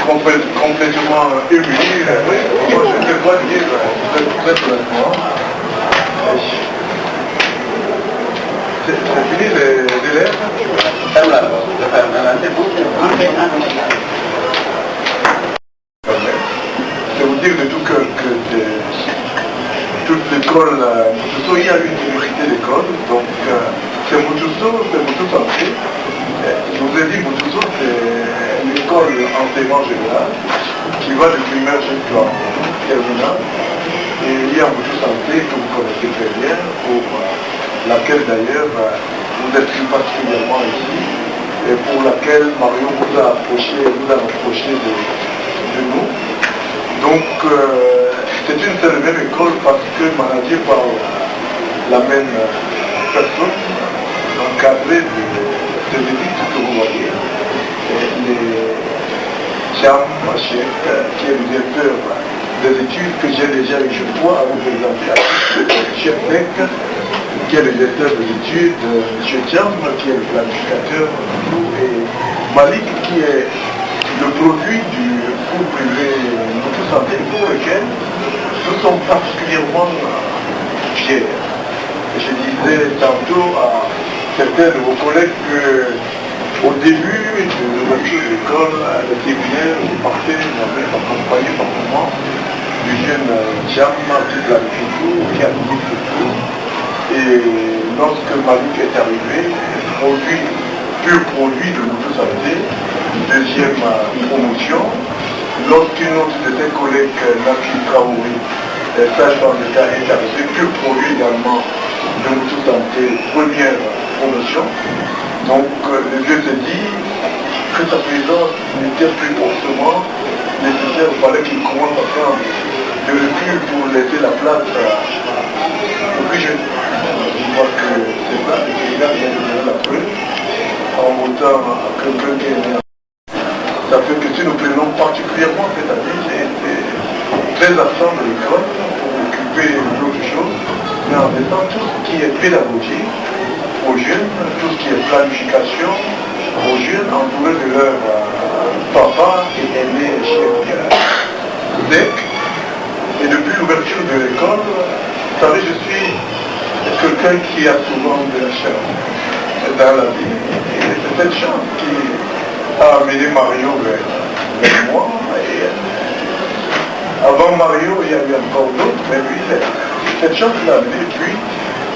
complètement ému. Moi, je ne peux pas dire complètement. C'est fini les lettres? Je vous dire de tout cœur que toute l'école, Moutousso, il y a une diversité d'écoles, donc c'est Moutousso Santé. Je vous ai dit, Moutousso, c'est une école enseignement général qui va de primaire jusqu'à terminale. Et il y a Moutousso Santé que vous connaissez très bien, pour laquelle d'ailleurs vous êtes plus particulièrement ici, et pour laquelle Mario vous a approché de nous. Donc, c'est une seule même école parce que managée par la même personne, encadrée des études que vous voyez. Cham Machek, qui est le directeur des études que j'ai déjà eu une fois à vous présenter, Chef Beck, qui est le directeur des études, M. Cham, qui est le planificateur, et Malik, qui est le produit du cours privé Moutousso Santé, pour lequel nous sommes particulièrement fiers. Je disais tantôt à certains de vos collègues qu'au début de l'ouverture de l'école, le séminaire, vous partez, vous avez accompagné par moment du jeune Cham, toute la culture, qui a dit tout. Et lorsque Malik est arrivé, pur produit de Moutousso Santé, deuxième promotion, lorsqu'une autre de tes collègues, Naki Traoré, sage-femme d'État, est arrivée, pur produit également de Moutousso Santé, première promotion. Donc le vieux se dit que sa présence n'était plus forcément nécessaire, il fallait qu'il commence à prendre de recul pour laisser la place aux plus jeunes. Je crois que c'est ça, et qu'il a bien donné la preuve en votant à quelqu'un qui est né. Ça fait que si nous prenons particulièrement cette année, j'ai été très absent de l'école pour occuper d'autres choses, mais en faisant tout ce qui est pédagogie aux jeunes, tout ce qui est planification aux jeunes, entourés de leur papa et aîné chez DEC. Et depuis l'ouverture de l'école, vous savez, je suis quelqu'un qui a souvent de la chance dans la vie. Et c'est cette chance qui a amené Mario vers moi. Et avant Mario, il y a eu encore d'autres, mais lui, cette chance l'a amené. Puis,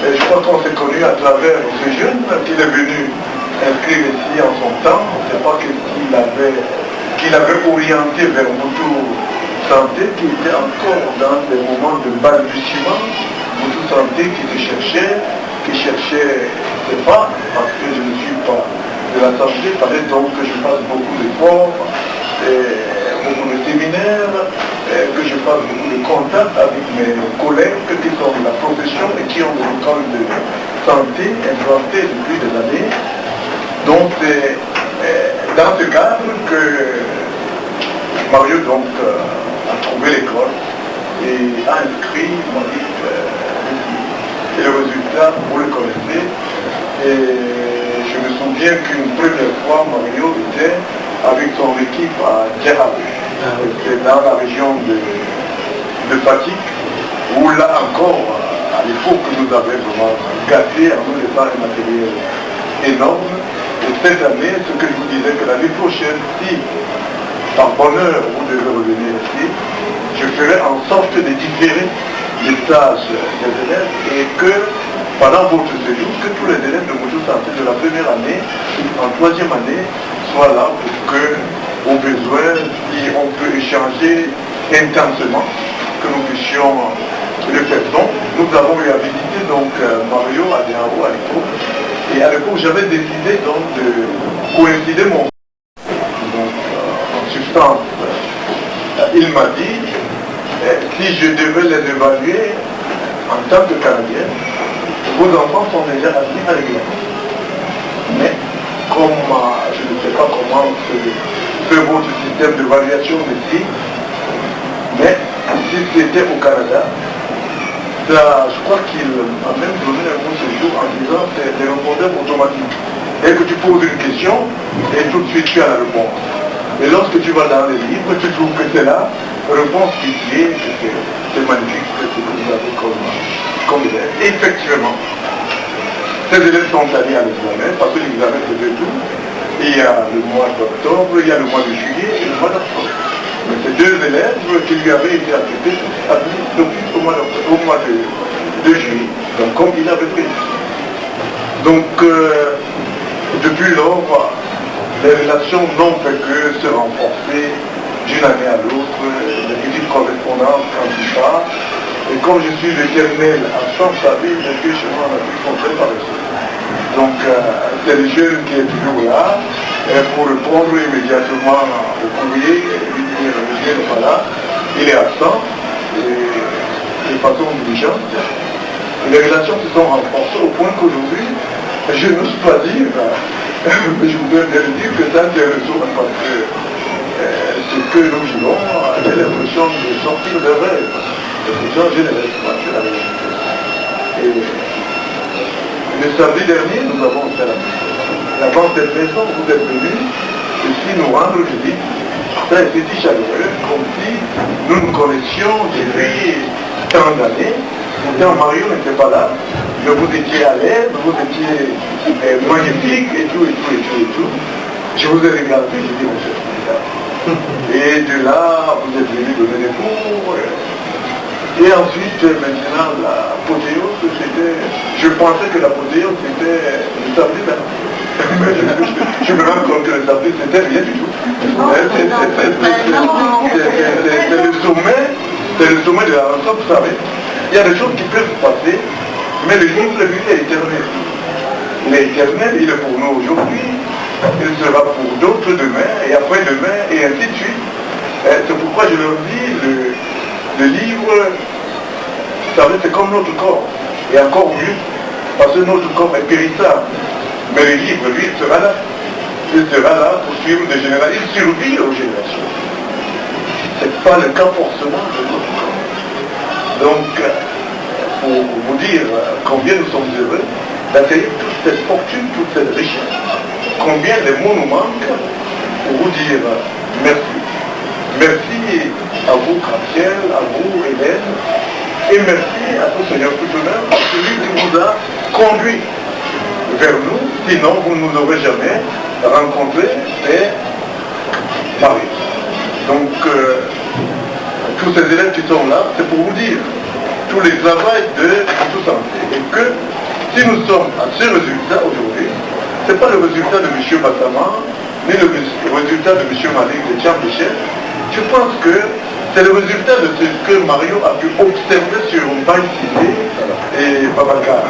je crois qu'on s'est connu à travers ce jeune qui est venu inscrire ici en son temps. On ne sait pas qu'il avait orienté vers Moutousso Santé, qui était encore dans des moments de balbutiement. Moutousso Santé qui cherchait ses pas, parce que je ne suis pas de la santé, il fallait donc que je fasse beaucoup d'efforts, beaucoup de séminaires, que je fasse beaucoup de contacts avec mes collègues qui sont de la profession et qui ont des écoles de santé implantées depuis des années. Donc c'est dans ce cadre que Mario donc a trouvé l'école et a inscrit Malik ici. Et le résultat, vous le connaissez. Et je me souviens qu'une première fois, Mario était avec son équipe à Djahab. C'est dans la région de Fatigue, où là encore, à l'époque, nous avions vraiment gâté en nous laissant un matériel énorme. Et cette année, ce que je vous disais, que l'année prochaine, si par bonheur vous devez revenir ici, je ferai en sorte de différer les tâches des élèves et que pendant votre séjour, que tous les élèves de Moutousso Santé de la première année, en troisième année, soient là pour que, au besoin, si on peut échanger intensément, que nous puissions le faire. Donc, nous avons eu à visiter donc, Mario à Diaro à l'époque. Et à l'époque, j'avais décidé donc de coïncider mon... Donc, en substance, il m'a dit, si je devais les évaluer en tant que Canadien, vos enfants sont déjà assis à l'église. Mais, comme je ne sais pas comment fait votre système d'évaluation ici, mais si c'était au Canada, je crois qu'il m'a même donné un mot ce jour en disant c'est des répondeurs automatiques. Et que tu poses une question et tout de suite tu as la réponse. Et lorsque tu vas dans les livres, tu trouves que c'est là, réponse pitié, que c'est magnifique, que c'est que vous avez comme élève. Et effectivement, ces élèves sont allés à l'examen, parce que l'examen c'est de tout. Il y a le mois d'octobre, il y a le mois de juillet et le mois d'octobre. Mais ces deux élèves qui lui avaient été affectés depuis au mois de juillet, donc comme il avait prévu. Donc, depuis lors, les relations n'ont fait que se renforcer d'une année à l'autre, les petites correspondances quand il part. Et comme je suis l'éternel absent, vous savez, les vieux chez moi en Afrique sont très paresseux. Donc, c'est le jeune qui est toujours là, et pour répondre immédiatement au courrier, lui dire le jeune n'est pas là, il est absent, et de façon diligente. Et les relations se sont renforcées au point qu'aujourd'hui, je n'ose pas dire, mais je voudrais bien dire que ça intéressant parce que ce que nous vivons, j'ai l'impression de sortir de rêve. Je ne reste pas, c'est la vérité. Et le samedi dernier, nous avons fait avant cette maison, vous êtes venus ici nous rendre visite. Ça a été si chaleureux, comme si nous nous connaissions depuis tant d'années. Pourtant, Mario n'était pas là, mais vous étiez à l'aise, vous étiez magnifique, et tout. Je vous ai regardé, j'ai dit, monsieur, et de là, vous êtes venu donner des cours. Et ensuite, maintenant, l'apothéose, c'était... Je pensais que l'apothéose, c'était le samedi là. Mais je me rends compte que le samedi, c'était rien du tout. C'est le sommet de la rencontre, vous savez. Il y a des choses qui peuvent se passer, mais le livre, lui, est éternel. Il est éternel, il est pour nous aujourd'hui, il sera pour d'autres demain, et après-demain, et ainsi de suite. C'est pourquoi je leur dis, le livre, vous savez, c'est comme notre corps, et encore mieux, parce que notre corps est périssable. Mais le livre, lui, il sera là. Il sera là pour suivre des générations, il survit aux générations. Ce n'est pas le cas forcément de notre corps. Donc, pour vous dire combien nous sommes heureux d'accueillir toute cette fortune, toute cette richesse, combien les mots nous manquent pour vous dire merci. Merci à vous, Graciel, à vous, Hélène, et merci à tout Seigneur tout-honneur, celui qui vous a conduit vers nous, sinon vous ne nous aurez jamais rencontrés, c'est Marie. Donc, tous ces élèves qui sont là, c'est pour vous dire tous les travaux de tout santé. Et que si nous sommes à ce résultat aujourd'hui, ce n'est pas le résultat de M. Bassama, ni le résultat de M. Malik de Tcham-Michel. Je pense que c'est le résultat de ce que Mario a pu observer sur Mbaïsile et Babacar.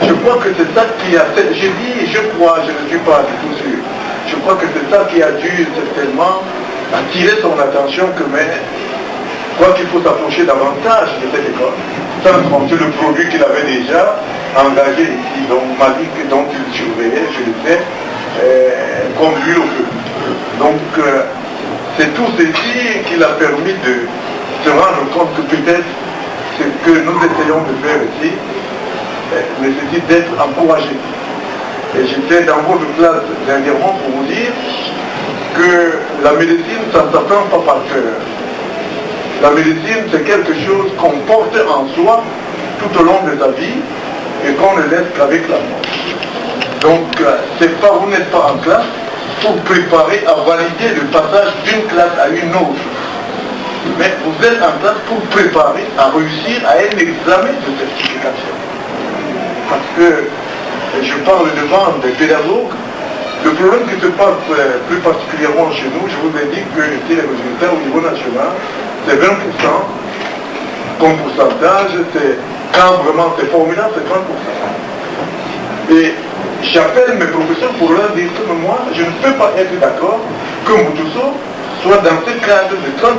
Je crois que c'est ça qui a fait, je dis, je crois, je ne suis pas du tout sûr. Je crois que c'est ça qui a dû certainement attirer son attention que mais quoi qu'il faut s'approcher davantage de cette école, sans compter le produit qu'il avait déjà engagé ici, donc Malik, dont il surveillait, je le sais, comme lui au feu. Donc c'est tout ceci qui l'a permis de se rendre compte que peut-être ce que nous essayons de faire ici nécessite d'être encouragé. Et j'étais dans votre classe dernièrement pour vous dire que la médecine, ça ne s'apprend pas par cœur. La médecine, c'est quelque chose qu'on porte en soi tout au long de sa vie et qu'on ne laisse qu'avec la mort. Donc, c'est pas, vous n'êtes pas en classe pour préparer à valider le passage d'une classe à une autre. Mais vous êtes en classe pour préparer à réussir à un examen de certification. Parce que je parle devant des pédagogues. Le problème qui se passe plus particulièrement chez nous, je vous ai dit que les résultats au niveau national, c'est 20%. Comme pourcentage, c'est quand vraiment c'est formidable, c'est 30%. Et j'appelle mes professeurs pour leur dire que moi, je ne peux pas être d'accord que Moutousso soit dans ce cadre de 30%.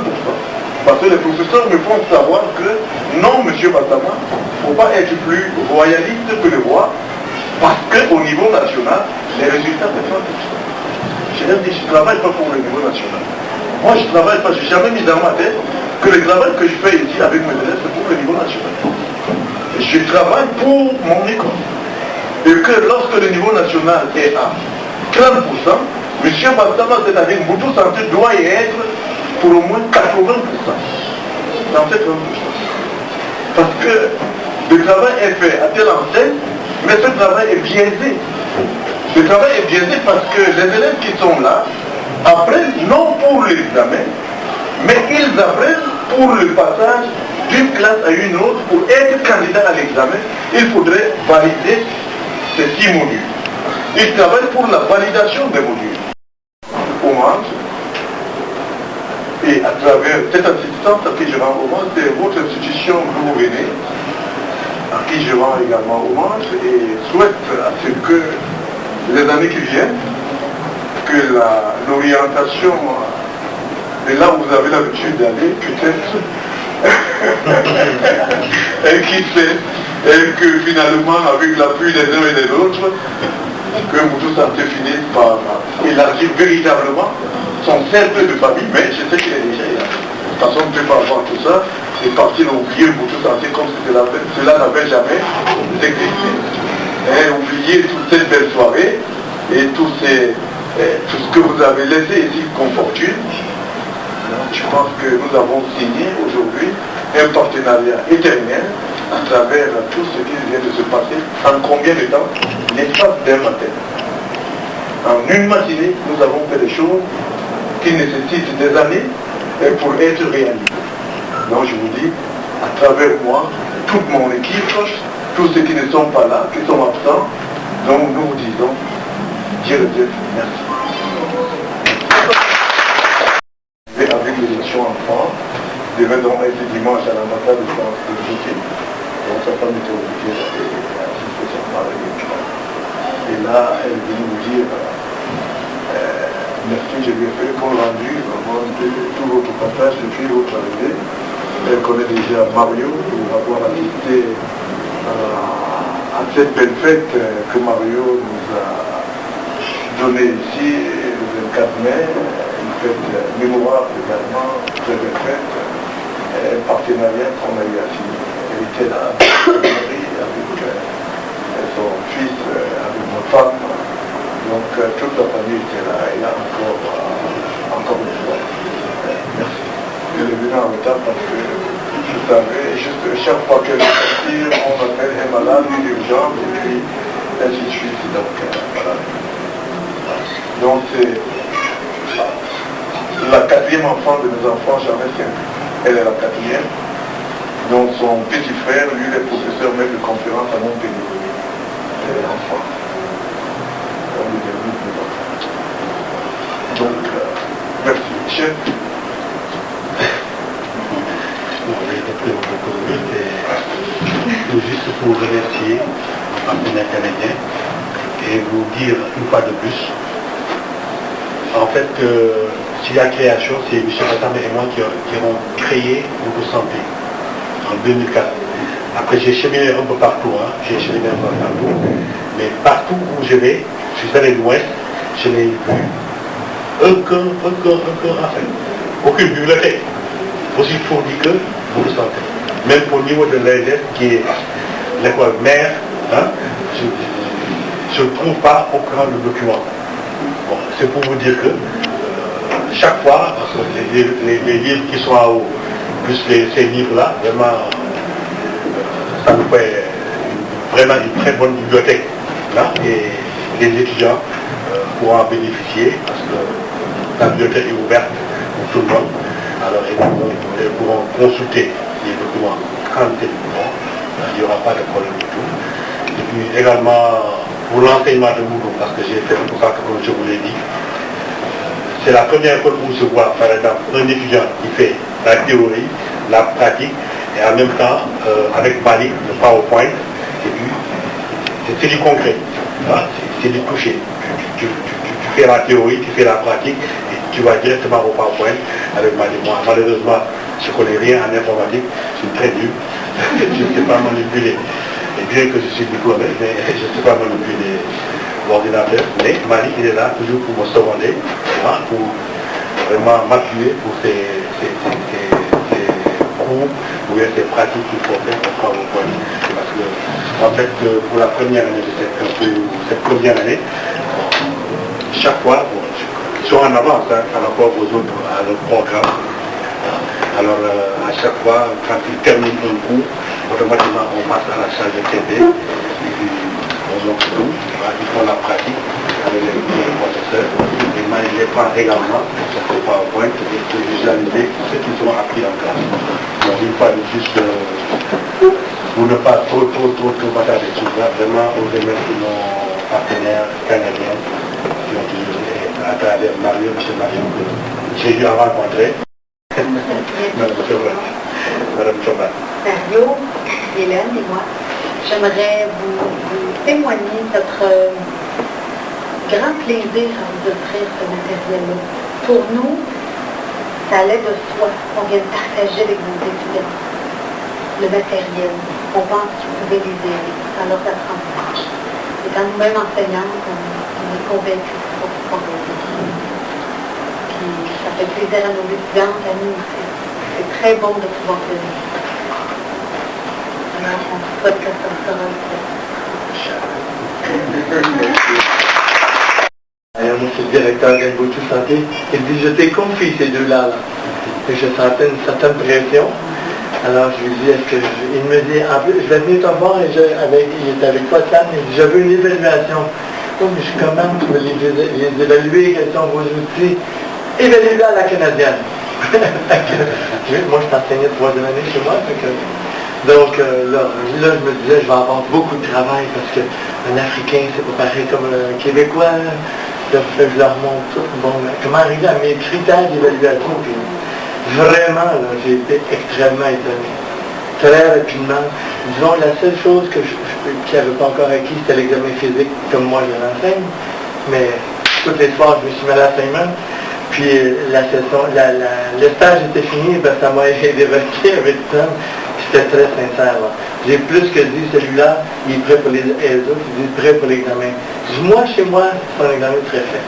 Parce que les professeurs me font savoir que non, M. Bassama, il ne faut pas être plus royaliste que le roi, parce qu'au niveau national, les résultats sont 30%. Je leur dis, je ne travaille pas pour le niveau national. Moi, je ne travaille pas, je n'ai jamais mis dans ma tête que le travail que je fais ici avec mes élèves, c'est pour le niveau national. Je travaille pour mon école. Et que lorsque le niveau national est à 30%, Monsieur Bastama, c'est-à-dire Mobutu Santé, doit y être pour au moins 80% dans cette 20%. Parce que le travail est fait à telle enseigne, mais ce travail est biaisé. Le travail est biaisé parce que les élèves qui sont là apprennent non pour l'examen, mais ils apprennent pour le passage d'une classe à une autre. Pour être candidat à l'examen, il faudrait valider ces 6 modules. Ils travaillent pour la validation des modules. Hommage. Et à travers cette assistance à qui je rends hommage, c'est votre institution d'où vous venez, à qui je rends également hommage et souhaite à ce que les années qui viennent, que l'orientation de là où vous avez l'habitude d'aller, peut-être, et qui sait, et que finalement, avec l'appui des uns et des autres, que Mobutu Santé finisse par élargir véritablement son cercle de famille, mais je sais qu'il est déjà là. De toute façon, on ne peut pas avoir tout ça et partir oublier Mobutu Santé comme si cela n'avait jamais existé. Et oublier toute cette belle soirée et tout ce que vous avez laissé ici comme fortune. Je pense que nous avons signé aujourd'hui un partenariat éternel à travers tout ce qui vient de se passer. En combien de temps? L'espace d'un matin. En une matinée, nous avons fait des choses qui nécessitent des années pour être réalisées. Donc je vous dis, à travers moi, toute mon équipe, tous ceux qui ne sont pas là, qui sont absents, donc nous vous disons, Dieu merci. Et avec l'élection en France, devait donc être dimanche à l'ambassade de France de Djibouti. Donc sa femme était obligée d'assister sur Paris. Et là, elle est venue nous dire merci, je lui ai fait le compte rendu avant tout votre passage depuis votre arrivée. Elle connaît déjà Mario pour avoir assisté à cette belle fête que Mario nous a donnée ici le 24 mai. Une fête mémorable également, très belle fête. Un partenariat qu'on a eu à signer. Elle était là avec son fils, avec ma femme. Donc toute la famille était là et là encore une fois. Merci. Je l'ai venu en retard parce que je savais, juste chaque fois qu'elle est sortie, on m'appelle un malade, une urgence, et puis ainsi de suite. Donc voilà. Donc c'est la 4e enfant de mes enfants, j'en ai 5. Elle est la 4e. Donc son petit frère, lui, il est professeur maître de conférence à Montpellier. Elle est enfant. Donc, merci. Chef. Juste pour vous remercier en partenaire canadien et vous dire une fois de plus, en fait, si la création, c'est M. Batamé et moi qui avons créé Mobutu Santé en 2004. Après, j'ai cheminé un peu partout, mais partout où je vais, je suis allé de l'ouest, je n'ai vu aucun affaire, aucune bibliothèque aussi fournie que Mobutu Santé. Même au niveau de l'AES, qui est l'école mère, je ne trouve pas aucun document. Bon, c'est pour vous dire que chaque fois, parce que les livres qui sont en haut, plus ces livres-là, vraiment, ça nous fait vraiment une très bonne bibliothèque. Là, et les étudiants pourront en bénéficier parce que la bibliothèque est ouverte pour tout le monde. Alors ils pourront consulter les documents quand ils voudront. Il n'y aura pas de problème du tout. Et puis également pour l'enseignement de Moudou, parce que j'ai fait tout ça comme je vous l'ai dit. C'est la première fois où je vois par exemple un étudiant qui fait la théorie, la pratique, et en même temps avec Mali, le PowerPoint, et puis c'est du concret, c'est du toucher. Tu fais la théorie, tu fais la pratique, et tu vas directement au PowerPoint avec Mali. Moi, malheureusement, je ne connais rien en informatique, je suis très nul, je ne sais pas manipuler. Et bien que je suis diplômé, mais je ne sais pas manipuler l'ordinateur, mais Mali, il est là toujours pour me seconder, pour vraiment m'appuyer pour ces cours ou bien ces pratiques qu'il faut faire au PowerPoint. Parce que, en fait, pour la première année de cette première année, chaque fois, sont en avance par rapport aux autres, à leur programme. Alors à chaque fois, quand ils terminent un cours, automatiquement on passe à la salle de TD, on montre tout, ils font la pratique avec les professeurs, et moi je les prends également sur ce PowerPoint pour visualiser ce qu'ils ont appris en classe. Donc une fois de plus, pour ne pas trop bagarrer sur ça, vraiment on remercie nos partenaires canadiens qui ont toujours à travers Mario, M. Marion, que j'ai eu à rencontrer. Madame Chobat. Mario, Hélène et moi, j'aimerais vous témoigner notre grand plaisir à vous offrir ce matériel-là. Pour nous, ça allait de soi qu'on vient de partager avec nos étudiants le matériel. On pense qu'ils pouvaient les aider dans leurs apprentissages. Et quand nous-mêmes enseignants, on est convaincus pour ce qu'on veut. Puis ça fait plaisir à nos étudiants, à nous aussi. C'est très bon de pouvoir le vivre. Alors, on souhaite que ça sera Alors, monsieur le directeur d'Inboutou Santé, il dit, je t'ai confié ces deux-là. Et je sentais une certaine pression. Alors, je lui dis, il me dit, en plus, je vais venir te voir, et il est avec toi, Sam, il dit, je veux une évaluation. Oh, mais je commence à les évaluer, quels sont vos outils. Évaluer à la canadienne. Moi, je t'enseignais 3e année chez moi. Donc là, je me disais, je vais avoir beaucoup de travail parce qu'un Africain, c'est pas pareil comme un Québécois. Là, je leur montre tout. Bon, comment arriver à mes critères d'évaluation. Puis, vraiment, j'ai été extrêmement étonné. Très rapidement. Disons, la seule chose que qui n'avait pas encore acquis, c'était l'examen physique, comme moi je l'enseigne. Mais toutes les soirs, je me suis mis à l'enseignement. Puis la session, le stage était fini, ben, ça m'a évoqué avec ça. C'était très sincère. J'ai plus que dit, celui-là, il est prêt pour les autres, il est prêt pour l'examen. Moi, chez moi, c'est un examen très fait.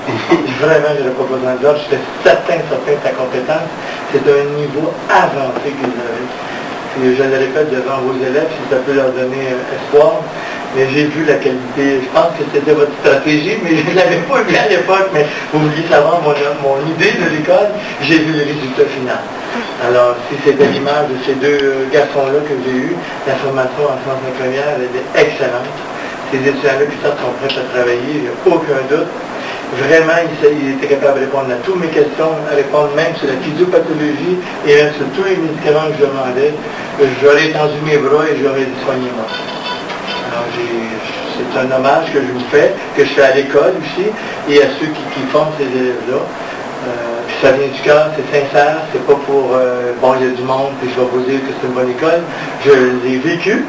Vraiment, je n'avais pas besoin d'ordre. J'étais certain de sa compétence. C'est un niveau avancé qu'ils avaient. Puis je le répète devant vos élèves, si ça peut leur donner espoir. Mais j'ai vu la qualité, je pense que c'était votre stratégie, mais je ne l'avais pas vu à l'époque, mais vous vouliez savoir mon idée de l'école, j'ai vu le résultat final. Alors, si c'était l'image de ces deux garçons-là que j'ai eu, la formation en sciences infirmières, elle est excellente. Ces étudiants-là qui sortent sont prêts à travailler, il n'y a aucun doute. Vraiment, il était capable de répondre à toutes mes questions, à répondre même sur la physiopathologie et même sur tous les médicaments que je demandais. J'aurais étendu mes bras et j'aurais dit soignez-moi. Alors, c'est un hommage que je vous fais, que je fais à l'école aussi, et à ceux qui forment ces élèves-là. Puis ça vient du cœur, c'est sincère, c'est pas pour, bon, il y a du monde, puis je vais vous dire que c'est une bonne école. Je l'ai vécu,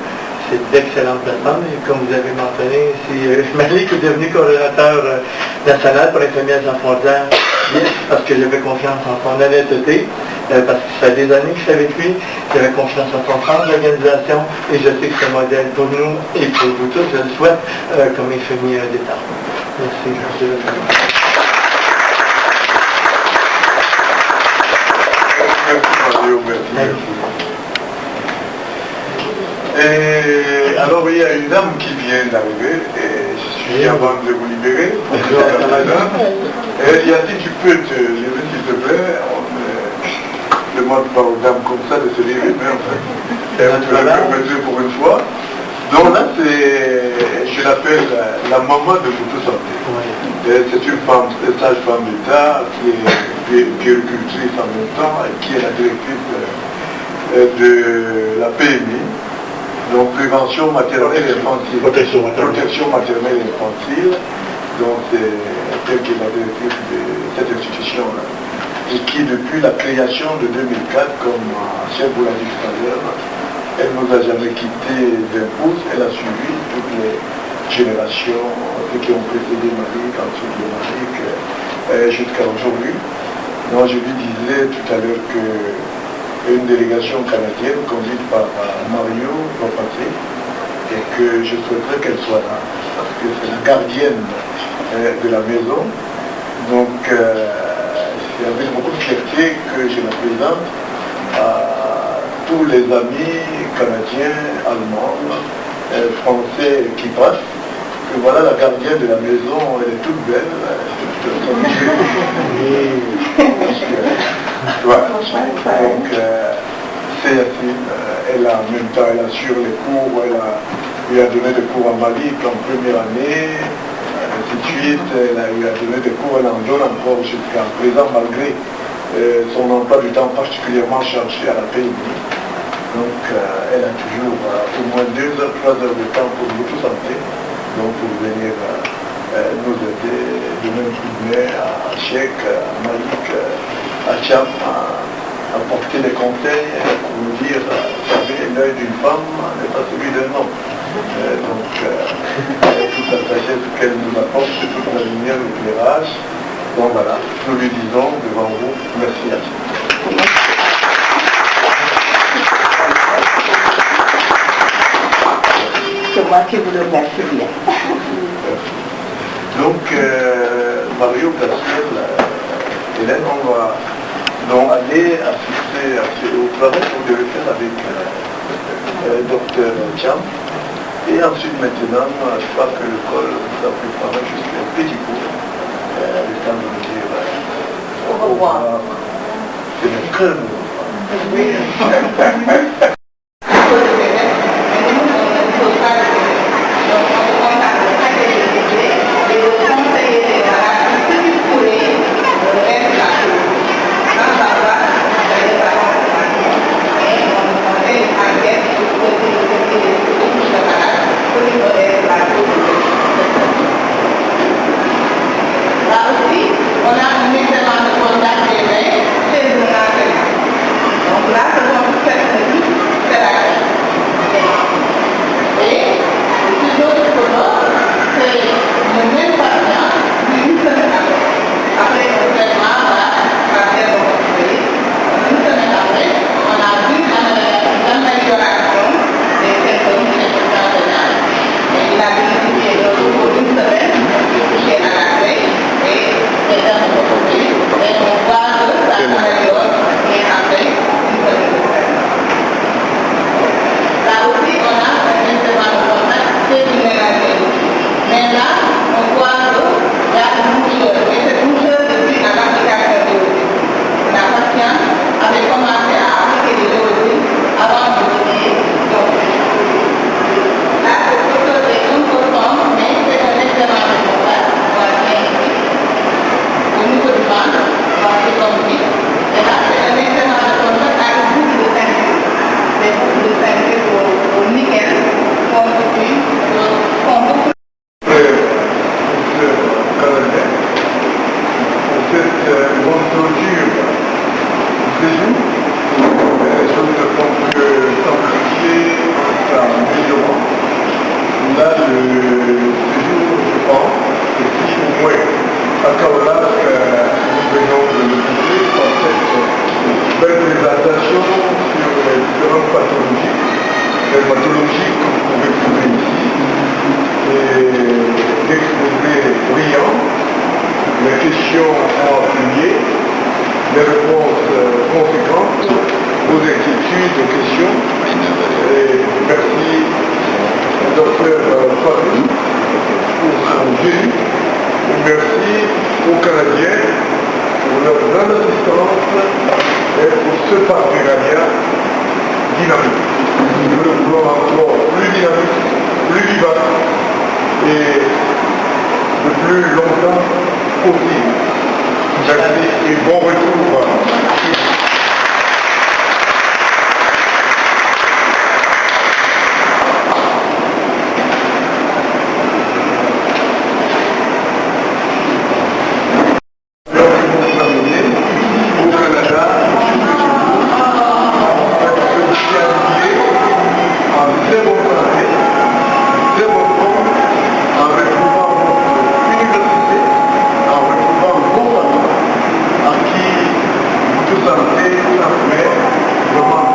c'est d'excellentes personnes, et comme vous avez mentionné, c'est Malik qui est devenu coordonnateur national pour l'infirmière Jean Frontière, parce que j'avais confiance en son honnêteté. Parce que ça fait des années que je suis avec lui, j'avais confiance en son sens d'organisation et je sais que c'est un modèle pour nous et pour vous tous, je le souhaite comme infirmier d'État. Merci, monsieur le président. Merci Mario, merci. Et alors il y a une dame qui vient d'arriver et je suis avant de vous libérer. Et il a dit tu peux te lever s'il te plaît. On ne demande pas aux dames comme ça de se lever, mais en fait, elle peut le permettre pour une fois. Donc là, je l'appelle la maman de Boutou Santé. C'est une femme, sage-femme d'État, qui est puéricultrice en même temps, et qui est la directrice de la PMI, donc prévention maternelle et infantile. Protection maternelle et infantile. Donc c'est elle qui est la directrice de cette institution-là. Et qui, depuis la création de 2004, comme Chef vous l'a dit tout à l'heure, elle ne nous a jamais quitté d'un pouce, elle a suivi toutes les générations qui ont précédé Marie, ensuite le Marie, jusqu'à aujourd'hui. Donc je lui disais tout à l'heure qu'une délégation canadienne conduite par Mario va passer et que je souhaiterais qu'elle soit là, parce que c'est la gardienne de la maison. Donc, c'est avec beaucoup de fierté que je la présente à tous les amis canadiens, allemands, français qui passent, que voilà la gardienne de la maison, elle est toute belle, toute son voilà. Donc, c'est assez, elle a en même temps, elle assure les cours, lui a donné des cours en Mali en première année, ainsi de suite, lui a donné des cours, elle en donne encore jusqu'à présent, malgré son emploi du temps particulièrement chargé à la PMI. Donc, elle a toujours au moins 2 heures, 3 heures de temps pour nous santé, donc pour venir nous aider, donner un coup de main à Cheikh, à Malik, à Cham, à porter des conseils pour nous dire, vous savez, l'œil d'une femme n'est pas celui d'un homme. Donc, toute la sagesse qu'elle nous apporte, toute la lumière, l'éclairage. Donc voilà, nous lui disons devant vous, merci à tous. C'est moi qui vous le remercie bien. Donc, Mario, Gabriel, Hélène, on va donc aller assister au travail qu'on devait faire avec Dr Cham. Et ensuite, maintenant, je crois que le col nous a préparé juste un petit cours. Le temps de nous dire au revoir. C'est le cœur. Vraiment